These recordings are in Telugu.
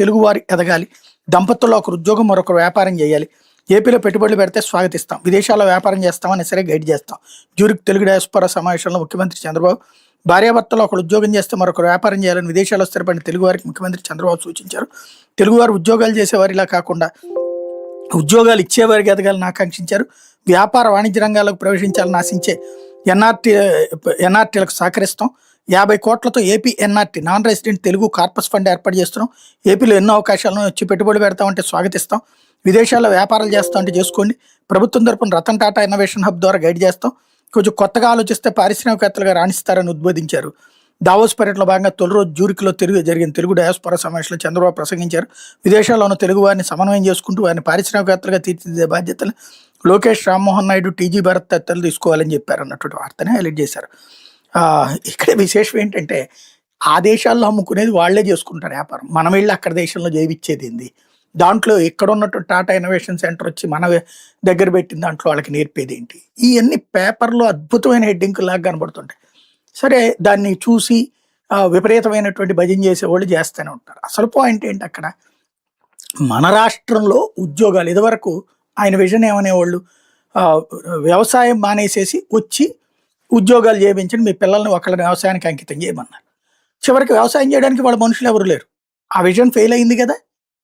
తెలుగువారు ఎదగాలి. దంపతుల్లో ఒకరు ఉద్యోగం, మరొకరు వ్యాపారం చేయాలి. ఏపీలో పెట్టుబడులు పెడితే స్వాగతిస్తాం. విదేశాల్లో వ్యాపారం చేస్తామని సరే గైడ్ చేస్తాం. జ్యూరిక్ తెలుగు డయాస్పోరా సమావేశంలో ముఖ్యమంత్రి చంద్రబాబు భార్యాభర్తలో ఒకరు ఉద్యోగం చేస్తే మరొకరు వ్యాపారం చేయాలని విదేశాల్లో స్థిరపడిన తెలుగువారికి ముఖ్యమంత్రి చంద్రబాబు సూచించారు. తెలుగువారు ఉద్యోగాలు చేసేవారిలా కాకుండా ఉద్యోగాలు ఇచ్చేవారికి ఎదగాలని ఆకాంక్షించారు. వ్యాపార వాణిజ్య రంగాలకు ప్రవేశించాలని ఆశించే ఎన్ఆర్టీలకు సహకరిస్తాం. 50 కోట్లతో AP NRT non resident Telugu corpus fund ఏర్పాటు చేస్తున్నాం. ఏపీలో ఎన్నో అవకాశాలను వచ్చి పెట్టుబడి పెడతామంటే స్వాగతిస్తాం. విదేశాల్లో వ్యాపారాలు చేస్తామంటే చేసుకోండి. ప్రభుత్వం తరపున రతన్ టాటా ఇన్నోవేషన్ హబ్ ద్వారా గైడ్ చేస్తాం. కొంచెం కొత్తగా ఆలోచిస్తే పారిశ్రామికవేత్తలుగా రాణిస్తారని ఉద్బోధించారు. దావోస్ పర్యటనలో భాగంగా తొలి రోజు జ్యూరిక్లో జరిగిన తెలుగు డయాస్పోరా సమావేశంలో చంద్రబాబు ప్రసంగించారు. విదేశాల్లో ఉన్న తెలుగు వారిని సమన్వయం చేసుకుంటూ వారిని పారిశ్రామికవేత్తలుగా తీర్చిదిద్దే బాధ్యతలు లోకేష్, రామ్మోహన్ నాయుడు, టీజీ భరత్ తదితరులు తీసుకోవాలని చెప్పారు అన్నటువంటి వార్తనే హైలైట్ చేశారు. ఇక్కడ విశేషం ఏంటంటే ఆ దేశాల్లో అమ్ముకునేది వాళ్లే చేసుకుంటారు వ్యాపారం. మనం వెళ్ళి అక్కడ దేశంలో చేయించేది ఏంది? దాంట్లో ఎక్కడ ఉన్నటువంటి టాటా ఇన్నోవేషన్ సెంటర్ వచ్చి మన దగ్గర పెట్టిన దాంట్లో వాళ్ళకి నేర్పేది ఏంటి? ఇవన్నీ పేపర్లో అద్భుతమైన హెడ్డింగ్ లాగా కనబడుతుంటాయి. సరే, దాన్ని చూసి విపరీతమైనటువంటి భజన చేసేవాళ్ళు చేస్తూనే ఉంటారు. అసలు పాయింట్ ఏంటి అక్కడ? మన రాష్ట్రంలో ఉద్యోగాలు ఇదివరకు ఆయన విజన్ ఏమనేవాళ్ళు, వ్యవసాయం మానేసేసి వచ్చి ఉద్యోగాలు చేయించండి, మీ పిల్లల్ని ఒకళ్ళని వ్యవసాయానికి అంకితం చేయమన్నారు. చివరికి వ్యవసాయం చేయడానికి వాళ్ళ మనుషులు ఎవరు లేరు. ఆ విజన్ ఫెయిల్ అయింది కదా.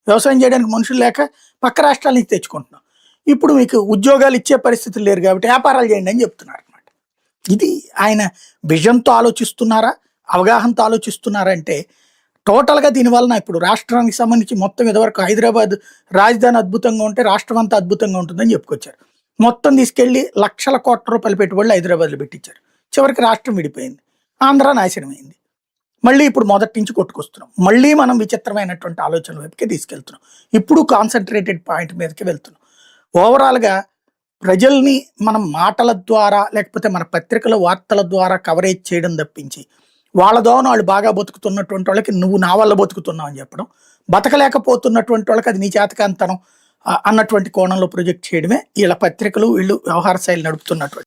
వ్యవసాయం చేయడానికి మనుషులు లేక పక్క రాష్ట్రాల నుంచి తెచ్చుకుంటున్నాం. ఇప్పుడు మీకు ఉద్యోగాలు ఇచ్చే పరిస్థితులు లేరు కాబట్టి వ్యాపారాలు చేయండి అని చెప్తున్నారు అనమాట. ఇది ఆయన విజన్తో ఆలోచిస్తున్నారా, అవగాహనతో ఆలోచిస్తున్నారంటే టోటల్గా దీనివలన ఇప్పుడు రాష్ట్రానికి సంబంధించి మొత్తం ఇదివరకు హైదరాబాద్ రాజధాని అద్భుతంగా ఉంటే రాష్ట్రం అంతా అద్భుతంగా ఉంటుందని చెప్పుకొచ్చారు. మొత్తం తీసుకెళ్లి లక్షల కోట్ల రూపాయలు పెట్టుబడులు హైదరాబాద్లో పెట్టించారు. చివరికి రాష్ట్రం విడిపోయింది, ఆంధ్ర నాశనమైంది. మళ్ళీ ఇప్పుడు మొదటి నుంచి కొట్టుకొస్తున్నాం. మళ్ళీ మనం విచిత్రమైనటువంటి ఆలోచన వైపుకే తీసుకెళ్తున్నాం. ఇప్పుడు కాన్సన్ట్రేటెడ్ పాయింట్ మీదకి వెళ్తున్నాం. ఓవరాల్గా ప్రజల్ని మనం మాటల ద్వారా లేకపోతే మన పత్రికల వార్తల ద్వారా కవరేజ్ చేయడం తప్పించి వాళ్ళ దోన వాళ్ళు బాగా బతుకుతున్నటువంటి వాళ్ళకి నువ్వు నా వల్ల బతుకుతున్నావు అని చెప్పడం, బతకలేకపోతున్నటువంటి వాళ్ళకి అది నీ చేతకాంతనం అన్నటువంటి కోణంలో ప్రొజెక్ట్ చేయడమే వీళ్ళ పత్రికలు, వీళ్ళు వ్యవహార శైలి నడుపుతున్నటువంటి